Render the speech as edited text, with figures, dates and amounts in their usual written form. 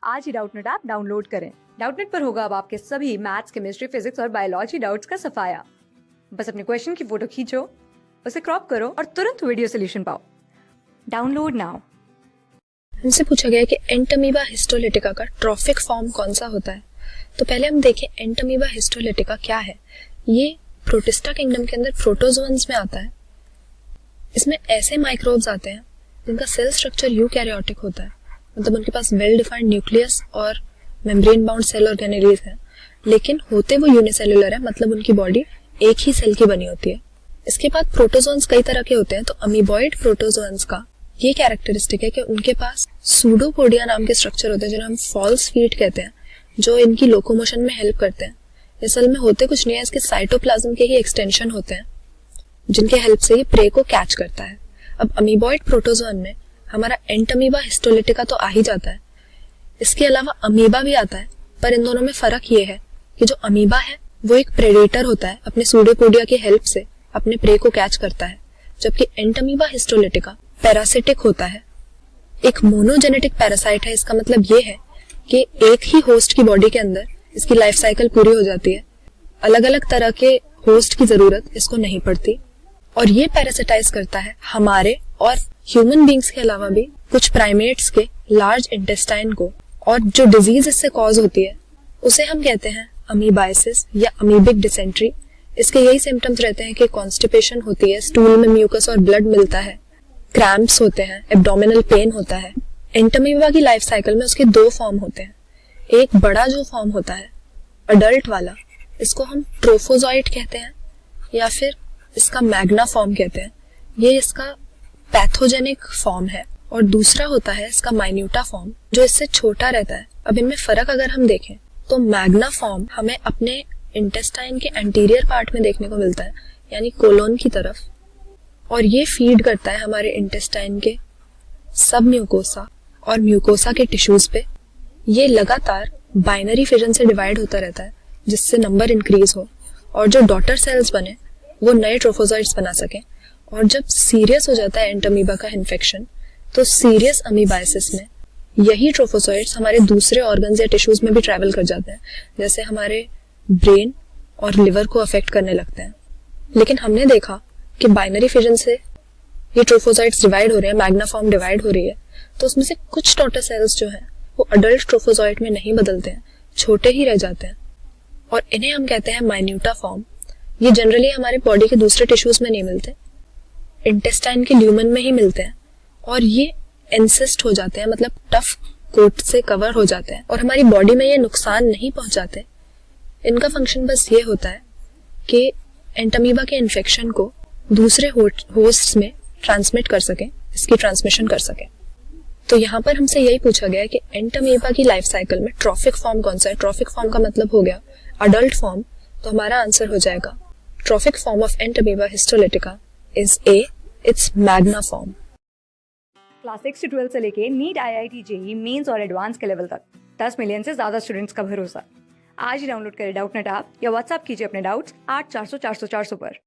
आज ही Doubtnut app download करें। Doubtnut पर होगा अब आपके सभी मैथ्स, केमिस्ट्री, फिजिक्स और बायोलॉजी डाउट्स का सफाया। बस अपने क्वेश्चन की फोटो खींचो, उसे क्रॉप करो और तुरंत वीडियो सोल्यूशन पाओ। Download now. हमसे पूछा गया कि एंटमीबा हिस्टोलिटिका का ट्रॉफिक फॉर्म कौन सा होता है। तो पहले हम देखें एंटमीबा हिस्टोलिटिका क्या है। ये प्रोटिस्टा किंगडम के अंदर प्रोटोजोअन्स में आता है। इसमें ऐसे माइक्रोब्स आते हैं जिनका सेल स्ट्रक्चर यूकैरियोटिक होता है, मतलब उनके पास वेल डिफाइंड न्यूक्लियस और मेम्ब्रेन बाउंड सेल ऑर्गेनेलीज हैं, लेकिन होते वो यूनिसेल्युलर है, मतलब उनकी बॉडी एक ही सेल की बनी होती है। इसके बाद प्रोटोजोन्स कई तरह के होते हैं। तो अमीबॉइड प्रोटोजोन्स का ये कैरेक्टरिस्टिक है कि उनके पास सूडोपोडिया नाम के स्ट्रक्चर होते हैं, जिन्हें हम फॉल्स फीट कहते हैं, जो इनकी लोकोमोशन में हेल्प करते हैं। असल में होते कुछ नहीं है, इसके साइटोप्लाज्म के ही एक्सटेंशन होते हैं, जिनके हेल्प से ये प्रे को कैच करता है। अब अमीबॉइड प्रोटोजोन में हमारा एंटमीबा हिस्टोलिटिका तो आ ही जाता है। इसके अलावा अमीबा भी आता है, पर इन दोनों में फर्क ये है कि जो अमीबा है वो एक प्रेडेटर होता है, अपने सूडोपोडिया की हेल्प से अपने प्रे को कैच करता है, जबकि एंटमीबा हिस्टोलिटिका पैरासिटिक होता है। एक मोनोजेनेटिक पैरासाइट है। इसका मतलब ये है कि एक ही होस्ट की बॉडी के अंदर इसकी लाइफ साइकिल पूरी हो जाती है, अलग अलग तरह के होस्ट की जरूरत इसको नहीं पड़ती। और ये पैरासिटाइज करता है हमारे और ह्यूमन बींग्स के अलावा भी कुछ प्राइमेट्स के लार्ज इंटेस्टाइन को। और जो डिजीज इससे कॉज होती है उसे हम कहते हैं अमीबाइसिस या अमीबिक डिसेंट्री। इसके यही सिम्टम्स रहते हैं कि कॉन्स्टिपेशन होती है, स्टूल में म्यूकस और ब्लड मिलता है, क्रैम्प्स होते हैं, एब्डोमिनल पेन होता है। एंटमीबा की लाइफ साइकिल में उसके दो फॉर्म होते हैं। एक बड़ा जो फॉर्म होता है अडल्ट वाला, इसको हम ट्रोफोजॉइट कहते हैं या फिर इसका मैग्ना फॉर्म कहते हैं। ये इसका पैथोजेनिक फॉर्म है। और दूसरा होता है इसका माइन्यूटा फॉर्म, जो इससे छोटा रहता है। अब इनमें फर्क अगर हम देखें तो मैग्ना फॉर्म हमें अपने इंटेस्टाइन के एंटीरियर पार्ट में देखने को मिलता है, यानी कोलोन की तरफ, और ये फीड करता है हमारे इंटेस्टाइन के सब म्यूकोसा और म्यूकोसा के टिश्यूज पे। ये लगातार बाइनरी फिजन से डिवाइड होता रहता है, जिससे नंबर इंक्रीज हो और जो डॉटर सेल्स बने वो नए ट्रोफोजॉइट्स बना सके। और जब सीरियस हो जाता है एंटमीबा का इन्फेक्शन, तो सीरियस अमीबाइसिस में यही ट्रोफोजॉइट्स हमारे दूसरे ऑर्गन्स या टिश्यूज में भी ट्रैवल कर जाते हैं, जैसे हमारे ब्रेन और लिवर को अफेक्ट करने लगते हैं। लेकिन हमने देखा कि बाइनरी फिजन से ये ट्रोफोजॉइट्स डिवाइड हो रहे हैं, मैग्ना फॉर्म डिवाइड हो रही है, तो उसमें से कुछ डॉटर सेल्स जो हैं वो अडल्ट ट्रोफोजॉइट में नहीं बदलते हैं, छोटे ही रह जाते हैं, और इन्हें हम कहते हैं माइन्यूटा फॉर्म। ये जनरली हमारे बॉडी के दूसरे टिश्यूज में नहीं मिलते, इंटेस्टाइन के ल्यूमन में ही मिलते हैं, और ये एंसिस्ट हो जाते हैं, मतलब टफ कोट से कवर हो जाते हैं, और हमारी बॉडी में ये नुकसान नहीं पहुंचाते। इनका फंक्शन बस ये होता है कि एंटमीबा के इन्फेक्शन को दूसरे होस्ट्स में ट्रांसमिट कर सके, इसकी ट्रांसमिशन कर सके। तो यहाँ पर हमसे यही पूछा गया कि एंटमीबा की लाइफ साइकिल में ट्रॉफिक फॉर्म कौन सा है। ट्रॉफिक फॉर्म का मतलब हो गया अडल्ट फॉर्म, तो हमारा आंसर हो जाएगा trophic form of Entamoeba histolytica is a, it's magna form. Class 6 से 12 से लेके नीट, IIT, JEE मेंस और एडवांस के लेवल तक 10 मिलियन से ज्यादा स्टूडेंट्स का भरोसा। आज ही डाउनलोड करें डाउटनेट ऐप या व्हाट्सएप कीजिए अपने डाउट्स 8400 400 400 पर।